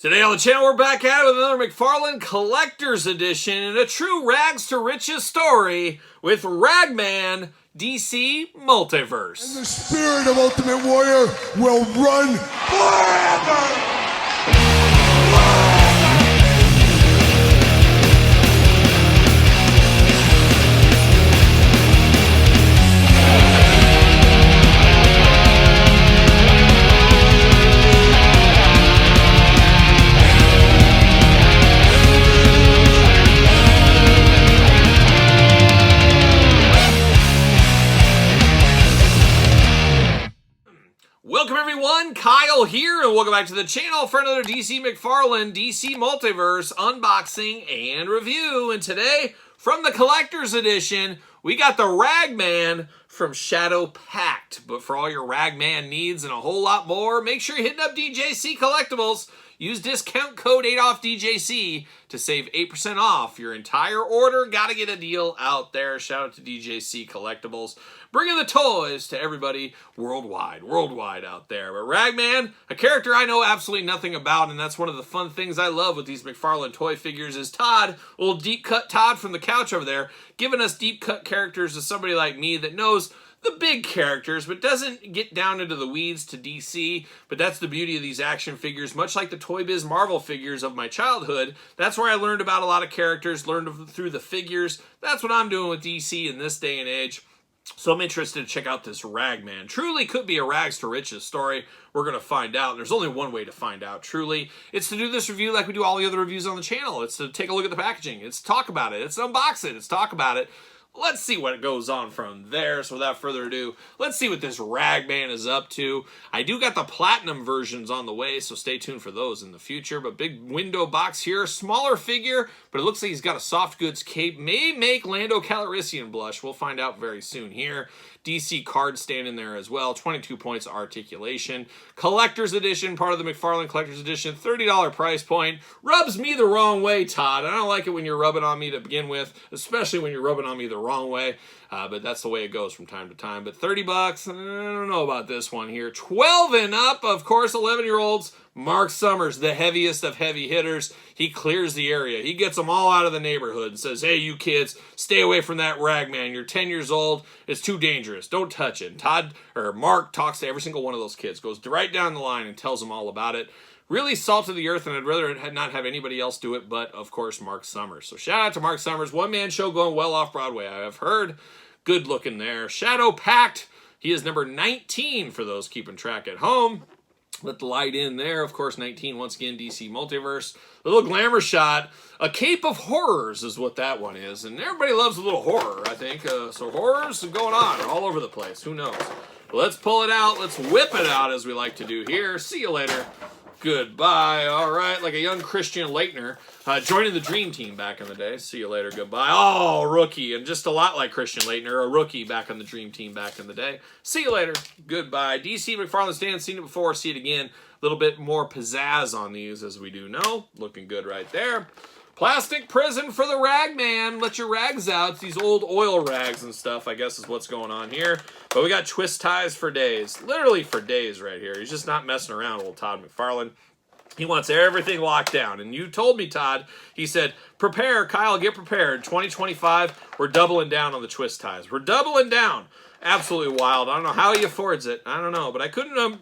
Today on the channel, we're back at it with another McFarlane Collector's Edition and a true rags to riches story with Ragman DC Multiverse. And the spirit of Ultimate Warrior will run forever! Welcome everyone, Kyle here, and welcome back to the channel for another DC McFarlane DC Multiverse unboxing and review. And today, from the Collector's Edition, we got the Ragman from Shadow Pact. But for all your Ragman needs and a whole lot more, make sure you're hitting up DJC Collectibles. Use discount code 8OFFDJC to save 8% off your entire order. Gotta get a deal out there. Shout out to DJC Collectibles. Bringing the toys to everybody worldwide out there. But Ragman, a character I know absolutely nothing about, and that's one of the fun things I love with these McFarlane toy figures is Todd, little deep cut Todd from the couch over there, giving us deep cut characters to somebody like me that knows the big characters, but doesn't get down into the weeds to DC. But that's the beauty of these action figures, much like the Toy Biz Marvel figures of my childhood. That's where I learned about a lot of characters, learned through the figures. That's what I'm doing with DC in this day and age. So I'm interested to check out this Ragman. Truly could be a rags to riches story. We're going to find out. There's only one way to find out, truly. It's to do this review like we do all the other reviews on the channel. It's to take a look at the packaging. It's to talk about it. It's to unbox it. It's to talk about it. Let's see what goes on from there. So without further ado, let's see what this Ragman is up to. I do got the platinum versions on the way, so stay tuned for those in the future. But big window box here, smaller figure, but it looks like he's got a soft goods cape. May make Lando Calrissian blush. We'll find out very soon here. DC card stand in there as well. 22 points articulation. Collector's Edition, part of the McFarlane Collector's Edition. $30 price point. Rubs me the wrong way, Todd. I don't like it when you're rubbing on me to begin with, especially when you're rubbing on me the wrong way. But that's the way it goes from time to time. But 30 bucks, I don't know about this one here. 12 and up, of course, 11-year-olds. Mark Summers, the heaviest of heavy hitters. He clears the area. He gets them all out of the neighborhood and says, hey, you kids, stay away from that Ragman. You're 10 years old. It's too dangerous. Don't touch it. Mark talks to every single one of those kids, goes right down the line and tells them all about it. Really salt of the earth, and I'd rather not have anybody else do it but, of course, Mark Summers. So shout out to Mark Summers. One-man show going well off Broadway, I have heard. Good looking there. Shadow Pact. He is number 19 for those keeping track at home. Let the light in there. Of course, 19, once again, DC Multiverse. A little glamour shot. A Cape of Horrors is what that one is. And everybody loves a little horror, I think. So horrors going on all over the place. Who knows? Let's pull it out. Let's whip it out, as we like to do here. See you later. Goodbye. All right, like a young Christian Leitner joining the Dream Team back in the day. See you later. Goodbye. Oh, rookie. And just a lot like Christian Leitner, a rookie back on the Dream Team back in the day. See you later. Goodbye. DC McFarlane stand. Seen it before. See it again. A little bit more pizzazz on these, as we do know. Looking good right there. Plastic prison for the Ragman. Let your rags out. It's these old oil rags and stuff, I guess, is what's going on here. But we got twist ties for days. Literally for days right here. He's just not messing around, old Todd McFarlane. He wants everything locked down. And you told me, Todd, he said, prepare, Kyle, get prepared. 2025, we're doubling down on the twist ties. We're doubling down. Absolutely wild. I don't know how he affords it. I don't know. But I couldn't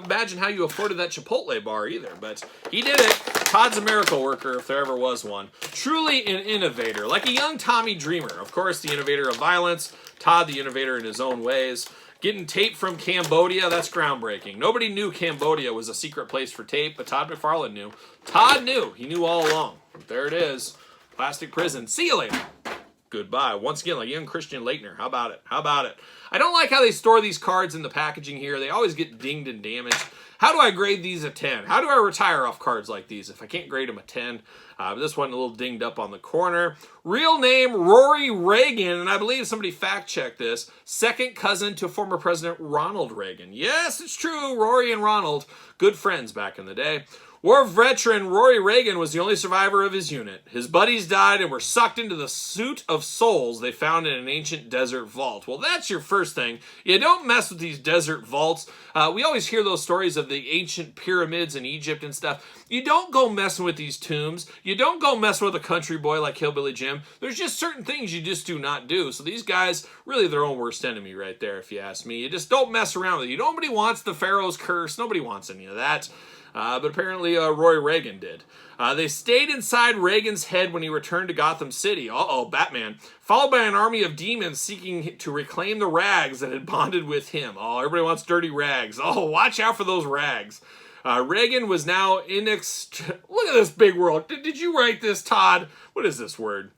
imagine how you afforded that Chipotle bar either. But he did it. Todd's a miracle worker, if there ever was one. Truly an innovator. Like a young Tommy Dreamer. Of course, the innovator of violence. Todd, the innovator in his own ways. Getting tape from Cambodia, that's groundbreaking. Nobody knew Cambodia was a secret place for tape, but Todd McFarlane knew. Todd knew. He knew all along. There it is. Plastic prison. See you later. Goodbye. Once again, like young Christian Leitner. How about it? How about it? I don't like how they store these cards in the packaging here. They always get dinged and damaged. How do I grade these a 10? How do I retire off cards like these if I can't grade them a 10? This one a little dinged up on the corner. Real name, Rory Reagan, and I believe somebody fact-checked this. Second cousin to former President Ronald Reagan. Yes, it's true. Rory and Ronald, good friends back in the day. War veteran Rory Reagan was the only survivor of his unit. His buddies died and were sucked into the suit of souls they found in an ancient desert vault. Well, that's your first thing. You don't mess with these desert vaults. We always hear those stories of the ancient pyramids in Egypt and stuff. You don't go messing with these tombs. You don't go messing with a country boy like Hillbilly Jim. There's just certain things you just do not do. So these guys, really their own worst enemy right there, if you ask me. You just don't mess around with it. Nobody wants the Pharaoh's curse. Nobody wants any of that. But apparently Roy Reagan did. They stayed inside Reagan's head when he returned to Gotham City. Uh-oh, Batman. Followed by an army of demons seeking to reclaim the rags that had bonded with him. Oh, everybody wants dirty rags. Oh, watch out for those rags. Reagan was now Look at this big world. Did you write this, Todd? What is this word?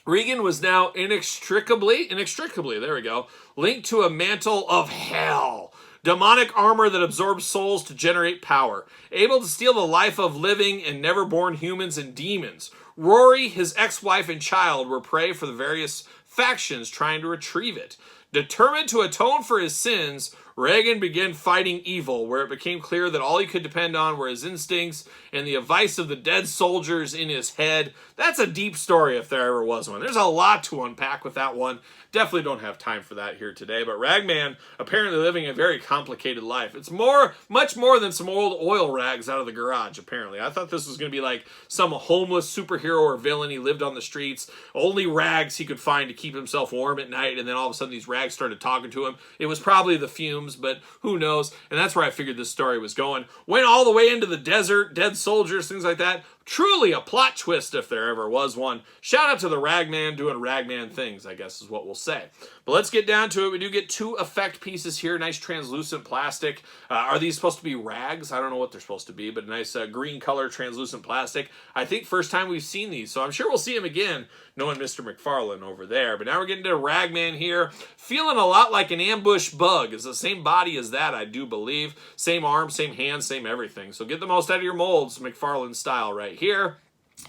Reagan was now inextricably, there we go, linked to a mantle of hell. Demonic armor that absorbs souls to generate power. Able to steal the life of living and never-born humans and demons. Rory, his ex-wife, and child were prey for the various factions trying to retrieve it. Determined to atone for his sins, Reagan began fighting evil, where it became clear that all he could depend on were his instincts and the advice of the dead soldiers in his head. That's a deep story if there ever was one. There's a lot to unpack with that one. Definitely don't have time for that here today, but Ragman apparently living a very complicated life. It's much more than some old oil rags out of the garage, apparently. I thought this was going to be like some homeless superhero or villain. He lived on the streets, only rags he could find to keep himself warm at night, and then all of a sudden these rags started talking to him. It was probably the fumes, but who knows? And that's where I figured this story was going. Went all the way into the desert, dead soldiers, things like that. Truly a plot twist if there ever was one. Shout out to the Ragman doing Ragman things, I guess is what we'll say. But let's get down to it. We do get two effect pieces here. Nice translucent plastic. Are these supposed to be rags? I don't know what they're supposed to be, but a nice green color translucent plastic. I think first time we've seen these, so I'm sure we'll see him again, knowing Mr. McFarlane over there. But now we're getting to Ragman here. Feeling a lot like an ambush bug. It's the same body as that, I do believe. Same arm, same hands, same everything. So get the most out of your molds, McFarlane style right here.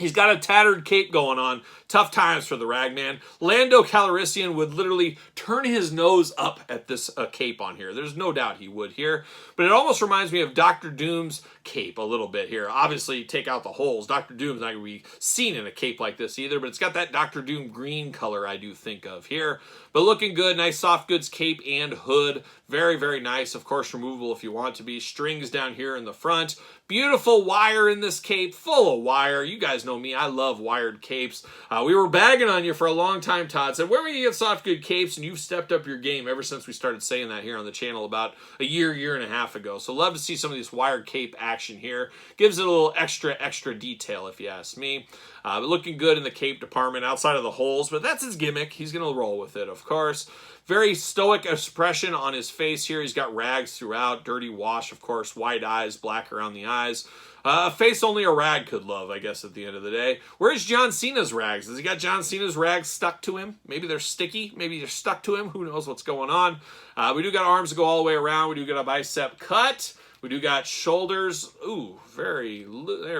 He's got a tattered cape going on. Tough times for the Ragman. Lando Calrissian would literally turn his nose up at this cape on here. There's no doubt he would here. But it almost reminds me of Dr. Doom's cape a little bit here. Obviously, take out the holes. Dr. Doom's not going to be seen in a cape like this either, but it's got that Dr. Doom green color I do think of here. But looking good. Nice soft goods cape and hood. Very, very nice. Of course, removable if you want to be. Strings down here in the front. Beautiful wire in this cape. Full of wire. You guys know me. I love wired capes. We were bagging on you for a long time, Todd. Said, where will you get soft good capes? And you've stepped up your game ever since we started saying that here on the channel about a year and a half ago. So love to see some of this wired cape action here. Gives it a little extra detail if you ask me. But looking good in the cape department outside of the holes. But that's his gimmick. He's going to roll with it, of course. Very stoic expression on his face here. He's got rags throughout. Dirty wash, of course. White eyes, black around the eyes. A face only a rag could love, I guess, at the end of the day. Where's John Cena's rags? Has he got John Cena's rags stuck to him? Maybe they're sticky. Maybe they're stuck to him. Who knows what's going on? We do got arms that go all the way around. We do got a bicep cut. We do got shoulders. Ooh, there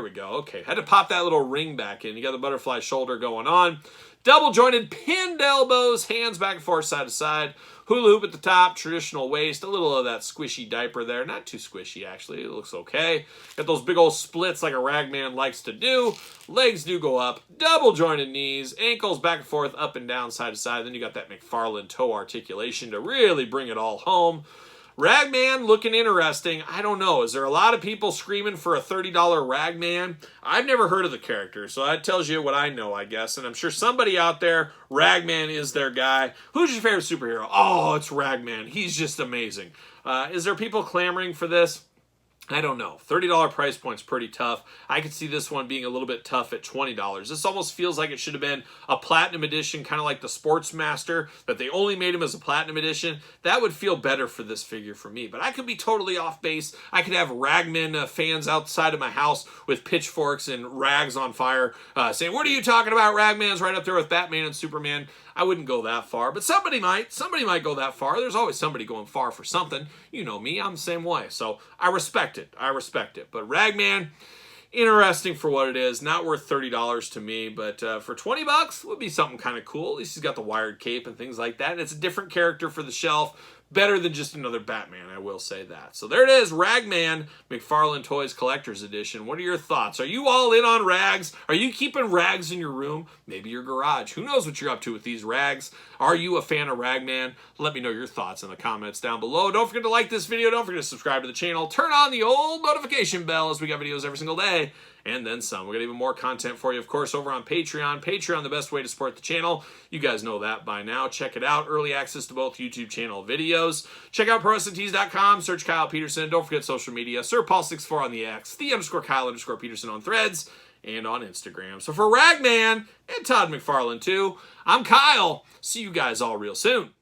we go. Okay, had to pop that little ring back in. You got the butterfly shoulder going on. Double jointed pinned elbows, hands back and forth, side to side. Hula hoop at the top, traditional waist, a little of that squishy diaper there. Not too squishy, actually. It looks okay. Got those big old splits like a Ragman likes to do. Legs do go up. Double jointed knees, ankles back and forth, up and down, side to side. Then you got that McFarlane toe articulation to really bring it all home. Ragman looking interesting. I don't know. Is there a lot of people screaming for a $30 Ragman? I've never heard of the character, so that tells you what I know, I guess. And I'm sure somebody out there, Ragman is their guy. Who's your favorite superhero? Oh, it's Ragman. He's just amazing. Is there people clamoring for this? I don't know. $30 price point's pretty tough. I could see this one being a little bit tough at $20. This almost feels like it should have been a Platinum Edition, kind of like the Sportsmaster, that they only made him as a Platinum Edition. That would feel better for this figure for me. But I could be totally off base. I could have Ragman fans outside of my house with pitchforks and rags on fire saying, what are you talking about? Ragman's right up there with Batman and Superman. I wouldn't go that far, but somebody might. Somebody might go that far. There's always somebody going far for something. You know me, I'm the same way. So I respect it. I respect it. But Ragman, interesting for what it is. Not worth $30 to me, but for $20 would be something kind of cool. At least he's got the wired cape and things like that. And it's a different character for the shelf. better than just another Batman, I will say that. So there it is, Ragman McFarlane Toys Collector's Edition. What are your thoughts? Are you all in on rags? Are you keeping rags in your room? Maybe your garage. Who knows what you're up to with these rags? Are you a fan of Ragman? Let me know your thoughts in the comments down below. Don't forget to like this video. Don't forget to subscribe to the channel. Turn on the old notification bell as we got videos every single day. And then some. We got even more content for you, of course, over on Patreon. Patreon, the best way to support the channel. You guys know that by now. Check it out. Early access to both YouTube channel videos. Check out ProWrestlingTees.com. Search Kyle Peterson. Don't forget social media. SirPaul64 on the X. _Kyle_Peterson on Threads and on Instagram. So for Ragman and Todd McFarlane too, I'm Kyle. See you guys all real soon.